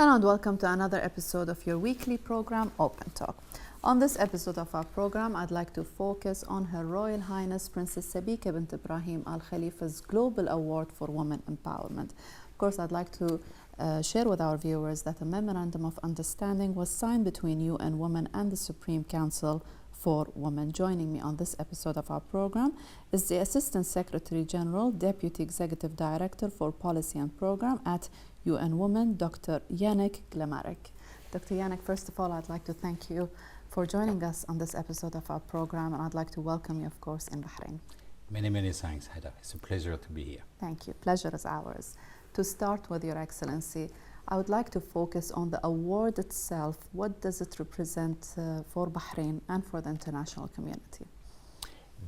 Hello and welcome to another episode of your weekly program, Open Talk. On this episode of our program, I'd like to focus on Her Royal Highness Princess Sabika bint Ibrahim Al Khalifa's Global Award for Women Empowerment. Of course, I'd like to share with our viewers that a memorandum of understanding was signed between UN Women and the Supreme Council for Women. Joining me on this episode of our program is the Assistant Secretary General, Deputy Executive Director for Policy and Program at UN Women, Dr. Yank Kleymarek. Dr. Yank, first of all, I'd like to thank you for joining us on this episode of our program, and I'd like to welcome you, of course, in Bahrain. Many thanks, Haida. It's a pleasure to be here. Thank you. Pleasure is ours. To start with, Your Excellency, I would like to focus on the award itself. What does it represent for Bahrain and for the international community?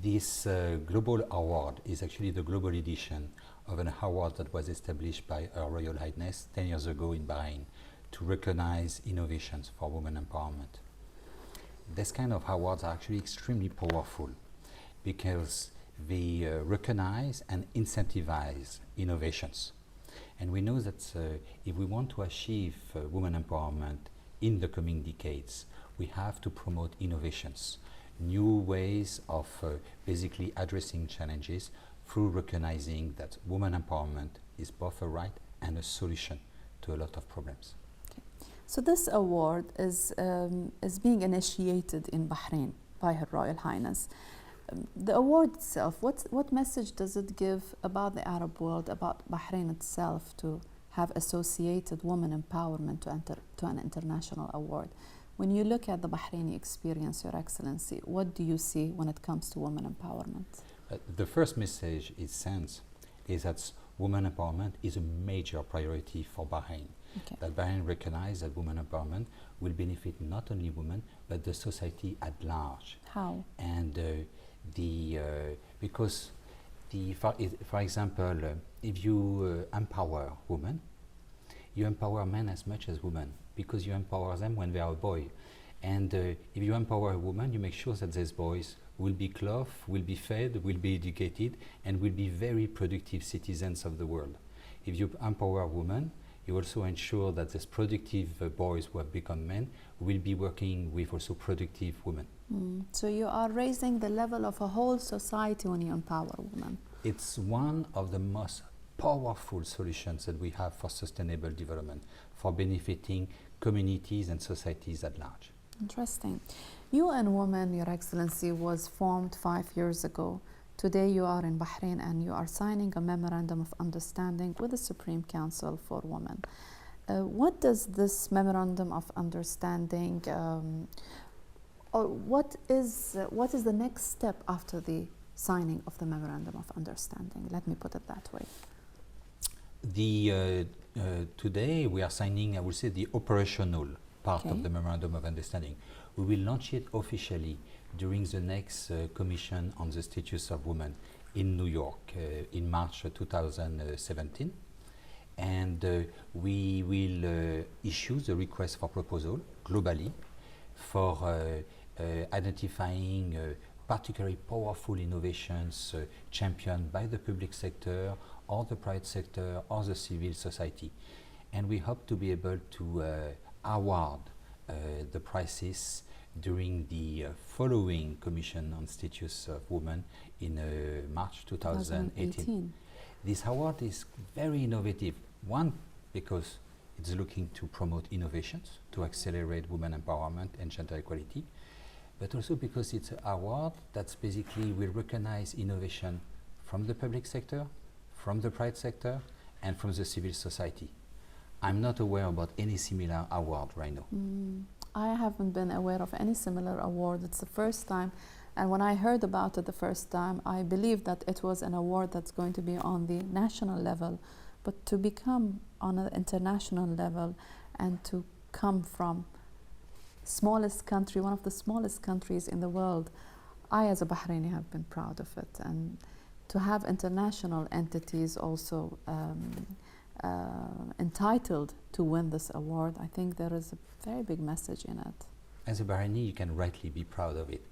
This global award is actually the global edition of an award that was established by Her Royal Highness 10 years ago in Bahrain to recognize innovations for women empowerment. This kind of awards are actually extremely powerful because they recognize and incentivize innovations. And we know that if we want to achieve women empowerment in the coming decades, we have to promote innovations, new ways of basically addressing challenges through recognizing that women empowerment is both a right and a solution to a lot of problems. Okay. So this award is being initiated in Bahrain by Her Royal Highness. The award itself, what message does it give about the Arab world, about Bahrain itself, to have associated women empowerment to an international award? When you look at the Bahraini experience, Your Excellency, what do you see when it comes to women empowerment? The first message it sends is that women empowerment is a major priority for Bahrain. Okay. That Bahrain recognizes that women empowerment will benefit not only women, but the society at large. How? And because for example, if you empower women, you empower men as much as women, because you empower them when they are a boy. And if you empower a woman, you make sure that these boys will be clothed, will be fed, will be educated, and will be very productive citizens of the world. If you empower a woman, you also ensure that these productive boys who have become men will be working with also productive women. So you are raising the level of a whole society when you empower women. It's one of the most powerful solutions that we have for sustainable development, for benefiting communities and societies at large. Interesting. UN Women, Your Excellency, was formed 5 years ago. Today you are in Bahrain and you are signing a memorandum of understanding with the Supreme Council for Women. What does this memorandum of understanding, or what is the next step after the signing of the memorandum of understanding? Let me put it that way. Today we are signing, I would say, the operational part of the memorandum of understanding. We will launch it officially during the next Commission on the Status of Women in New York in March 2017. And we will issue the request for proposal globally for identifying particularly powerful innovations championed by the public sector or the private sector or the civil society. And we hope to be able to award the prizes during the following Commission on Status of Women in March 2018. This award is very innovative. One, because it's looking to promote innovations to accelerate women empowerment and gender equality, but also because it's an award that's basically will recognize innovation from the public sector, from the private sector, and from the civil society. I'm not aware about any similar award right now. I haven't been aware of any similar award. It's the first time, and when I heard about it the first time, I believed that it was an award that's going to be on the national level, but to become on an international level and to come from smallest country, one of the smallest countries in the world, I as a Bahraini have been proud of it. And to have international entities also entitled to win this award, I think there is a very big message in it. As a Bahraini, you can rightly be proud of it.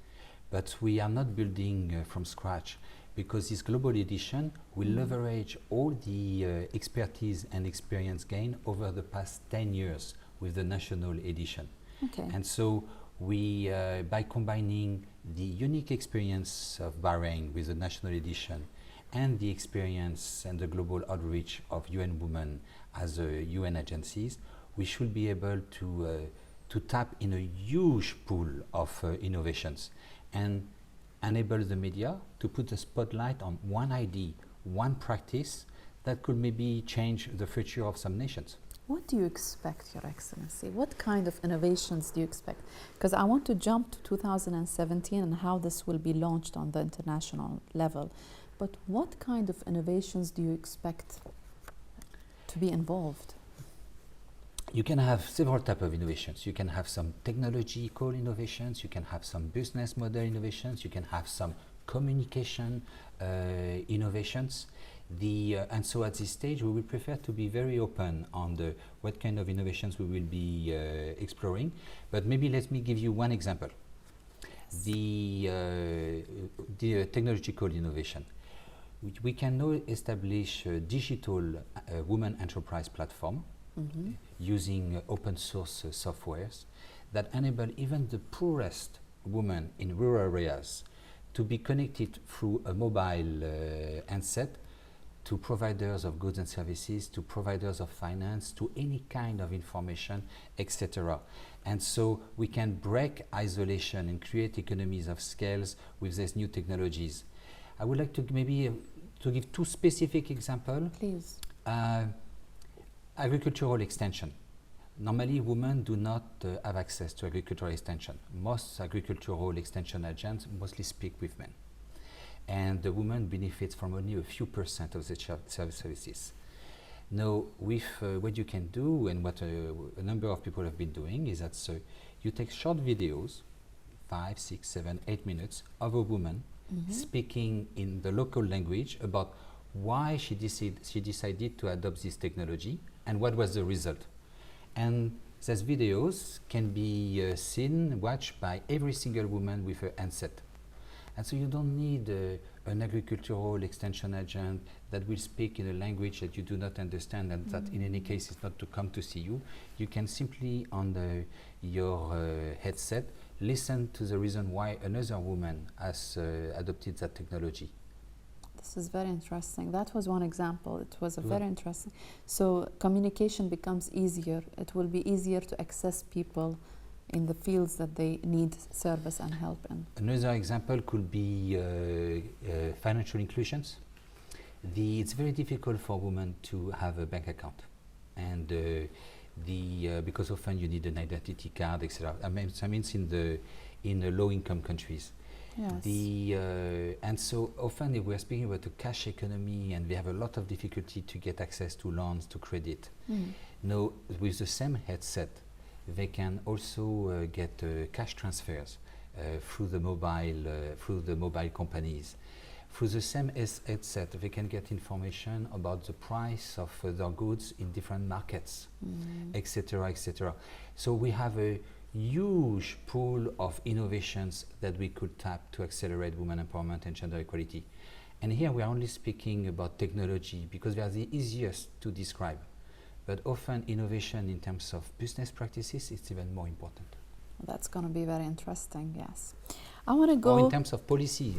But we are not building from scratch. because this global edition will leverage all the expertise and experience gained over the past 10 years with the national edition. Okay. And so we, by combining the unique experience of Bahrain with the national edition and the experience and the global outreach of UN Women as UN agencies, we should be able to tap in a huge pool of innovations and enable the media to put a spotlight on one idea, one practice that could maybe change the future of some nations. What do you expect, Your Excellency? What kind of innovations do you expect? Because I want to jump to 2017 and how this will be launched on the international level. But what kind of innovations do you expect to be involved? You can have several types of innovations. You can have some technological innovations, you can have some business model innovations, you can have some communication innovations. And so at this stage we will prefer to be very open on what kind of innovations we will be exploring. But maybe let me give you one example. The technological innovation. We can now establish a digital women enterprise platform using open source softwares that enable even the poorest women in rural areas to be connected through a mobile handset to providers of goods and services, to providers of finance, to any kind of information, etc. And so we can break isolation and create economies of scales with these new technologies. I would like to maybe to give two specific examples. Please. Agricultural extension. Normally, women do not have access to agricultural extension. Most agricultural extension agents mostly speak with men. And the woman benefits from only a few % of the services. Now, with what you can do and what a number of people have been doing is that you take short videos, 5, 6, 7, 8 minutes, of a woman speaking in the local language about why she decided to adopt this technology and what was the result. And these videos can be seen, watched by every single woman with a handset. And so you don't need an agricultural extension agent that will speak in a language that you do not understand and that in any case is not to come to see you. You can simply on your headset listen to the reason why another woman has adopted that technology. This is very interesting. That was one example. It was a very interesting. So communication becomes easier. It will be easier to access people in the fields that they need service and help in. Another example could be financial inclusions. It's very difficult for women to have a bank account, and because often you need an identity card, etc. I mean in the low-income countries. Yes. And so often we're speaking about the cash economy, and we have a lot of difficulty to get access to loans, to credit. Now, with the same headset, they can also get cash transfers through the mobile companies. Through the same headset, they can get information about the price of their goods in different markets, etc., etc. So we have a huge pool of innovations that we could tap to accelerate women empowerment and gender equality. And here we are only speaking about technology because they are the easiest to describe. But often innovation in terms of business practices is even more important. That's going to be very interesting, yes. I want to go... Or in terms of policy,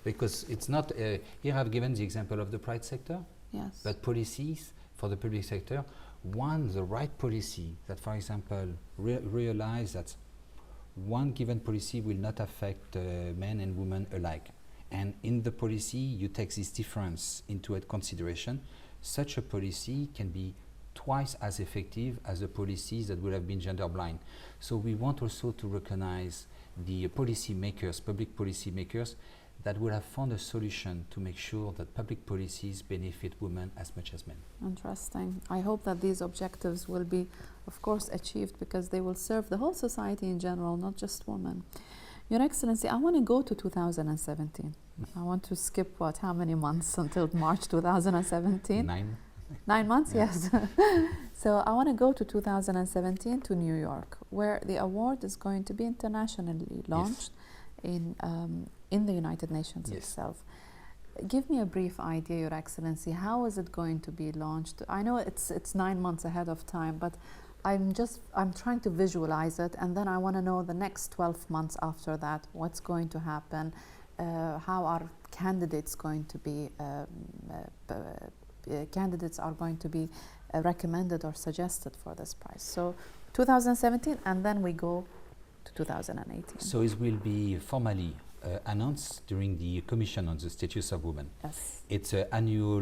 because it's not... here I've given the example of the private sector. Yes. But policies for the public sector, the right policy that, for example, realize that one given policy will not affect men and women alike. And in the policy, you take this difference into consideration. Such a policy can be twice as effective as the policies that would have been gender blind. So we want also to recognize the policy makers, public policy makers, that would have found a solution to make sure that public policies benefit women as much as men. Interesting. I hope that these objectives will be, of course, achieved because they will serve the whole society in general, not just women. Your Excellency, I want to go to 2017. I want to skip, how many months until March 2017? 9 months, yes. So I want to go to 2017 to New York, where the award is going to be internationally launched in the United Nations itself. Give me a brief idea, Your Excellency. How is it going to be launched? I know it's 9 months ahead of time, but I'm trying to visualize it, and then I want to know the next 12 months after that, what's going to happen, how are candidates going to be recommended or suggested for this prize. So 2017, and then we go to 2018. So it will be formally announced during the Commission on the Status of Women. Yes. It's an annual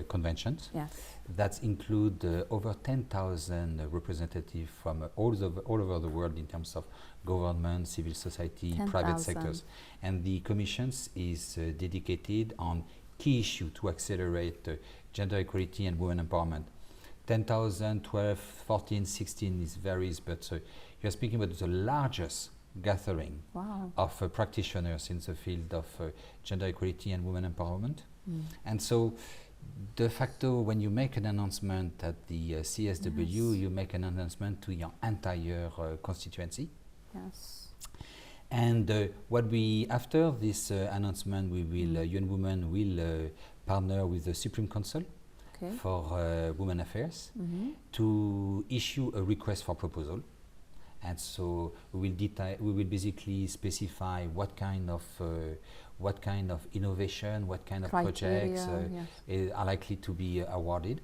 convention. Yes. That include over 10,000 representatives from all over the world in terms of government, civil society, private sectors. And the Commissions is dedicated on key issue to accelerate gender equality and women empowerment. 10,000, 12, 14, 16 is varies, but you're speaking about the largest gathering of practitioners in the field of gender equality and women empowerment. And so de facto, when you make an announcement at the CSW, you make an announcement to your entire constituency. Yes. And what we, after this announcement, we will, UN Women will partner with the Supreme Council for Women Affairs to issue a request for proposal. And so we will basically specify what kind of innovation, what kind of projects are likely to be awarded.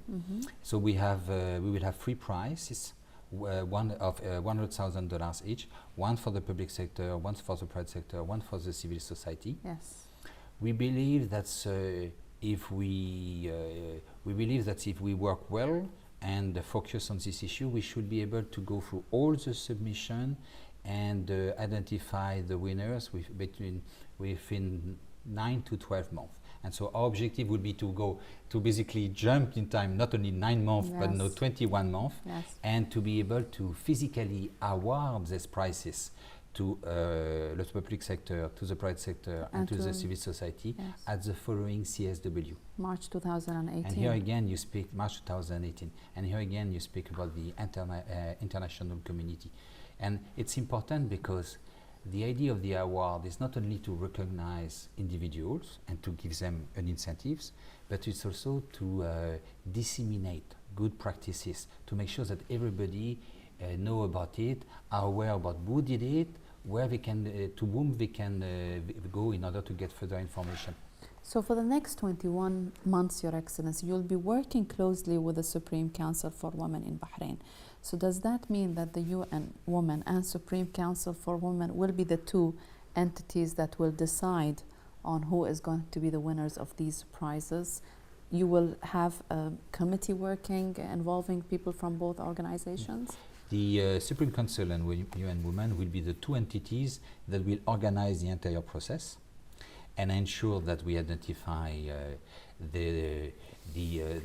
So we will have 3 prizes, one of $100,000 each, one for the public sector, one for the private sector, one for the civil society. Yes. We believe that if we work well and focus on this issue, we should be able to go through all the submission and identify the winners within 9 to 12 months. And so our objective would be to basically jump in time, not only 9 months, but no 21 months, and to be able to physically award these prizes to the public sector, to the private sector, and to the civil society at the following CSW. March 2018. And here again you speak, March 2018, and here again you speak about the international community. And it's important because the idea of the award is not only to recognize individuals and to give them an incentives, but it's also to disseminate good practices, to make sure that everybody know about it, are aware about who did it, where they can, to whom they can go in order to get further information. So for the next 21 months, Your Excellency, you'll be working closely with the Supreme Council for Women in Bahrain. So does that mean that the UN Women and Supreme Council for Women will be the 2 entities that will decide on who is going to be the winners of these prizes? You will have a committee working involving people from both organizations? The Supreme Council and UN Women will be the 2 entities that will organize the entire process and ensure that we identify the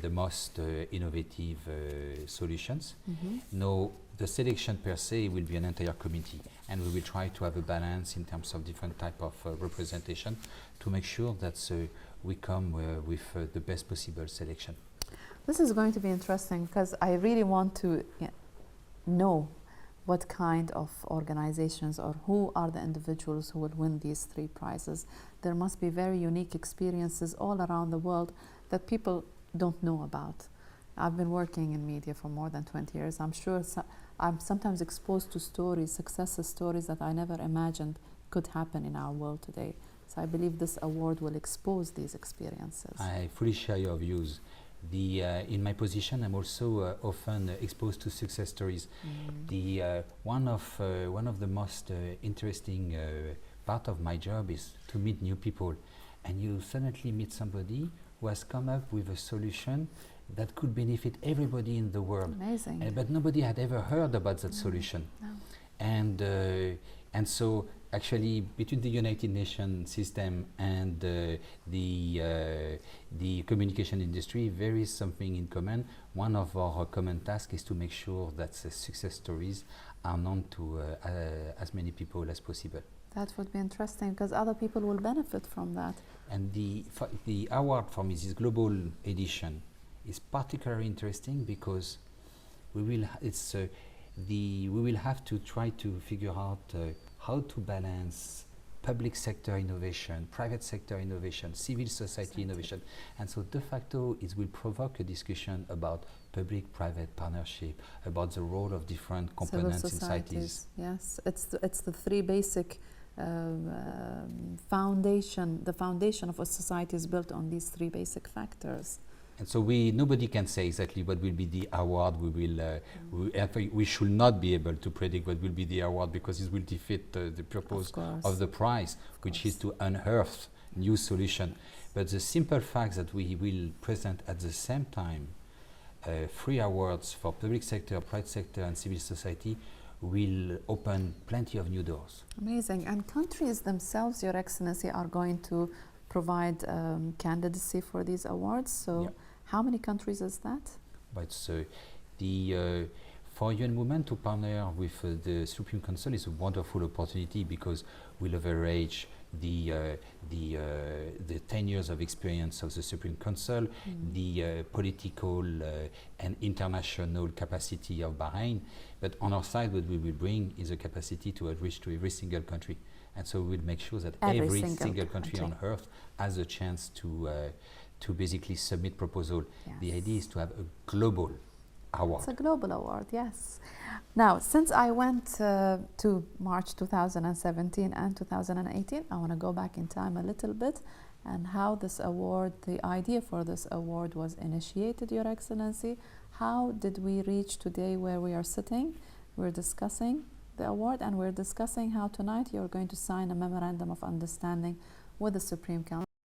most innovative solutions. No, the selection per se will be an entire committee, and we will try to have a balance in terms of different type of representation to make sure that we come with the best possible selection. This is going to be interesting because I really want to know what kind of organizations or who are the individuals who will win these 3 prizes. There must be very unique experiences all around the world that people don't know about. I've been working in media for more than 20 years. I'm sure I'm sometimes exposed to stories, success stories that I never imagined could happen in our world today. So I believe this award will expose these experiences. I fully share your views. In my position, I'm also often exposed to success stories. One of the most interesting part of my job is to meet new people, and you suddenly meet somebody who has come up with a solution that could benefit everybody in the world. Amazing. But nobody had ever heard about that solution. No. And so actually between the United Nations system and the communication industry, there is something in common. One of our common tasks is to make sure that the success stories are known to as many people as possible. That would be interesting because other people will benefit from that. And the award for me, this global edition, is particularly interesting because we will have to try to figure out how to balance public sector innovation, private sector innovation, civil society innovation. And so de facto it will provoke a discussion about public-private partnership, about the role of different components in societies. Yes, it's the three basic foundation. The foundation of a society is built on these three basic factors. And so nobody can say exactly what will be the award. We should not be able to predict what will be the award, because it will defeat the purpose of the prize, which is to unearth new solution. But the simple fact that we will present at the same time 3 awards for public sector, private sector and civil society will open plenty of new doors. Amazing. And countries themselves, Your Excellency, are going to provide candidacy for these awards. So how many countries is that? But for UN Women to partner with the Supreme Council is a wonderful opportunity, because we leverage the 10 years of experience of the Supreme Council, the political and international capacity of Bahrain. But on our side, what we will bring is a capacity to outreach to every single country. And so we'll make sure that every single country on earth has a chance to basically submit proposal. Yes. The idea is to have a global award. It's a global award, yes. Now, since I went to March 2017 and 2018, I want to go back in time a little bit, and how this award, the idea for this award was initiated, Your Excellency. How did we reach today where we are sitting? We're discussing the award, and we're discussing how tonight you're going to sign a memorandum of understanding with the Supreme Council.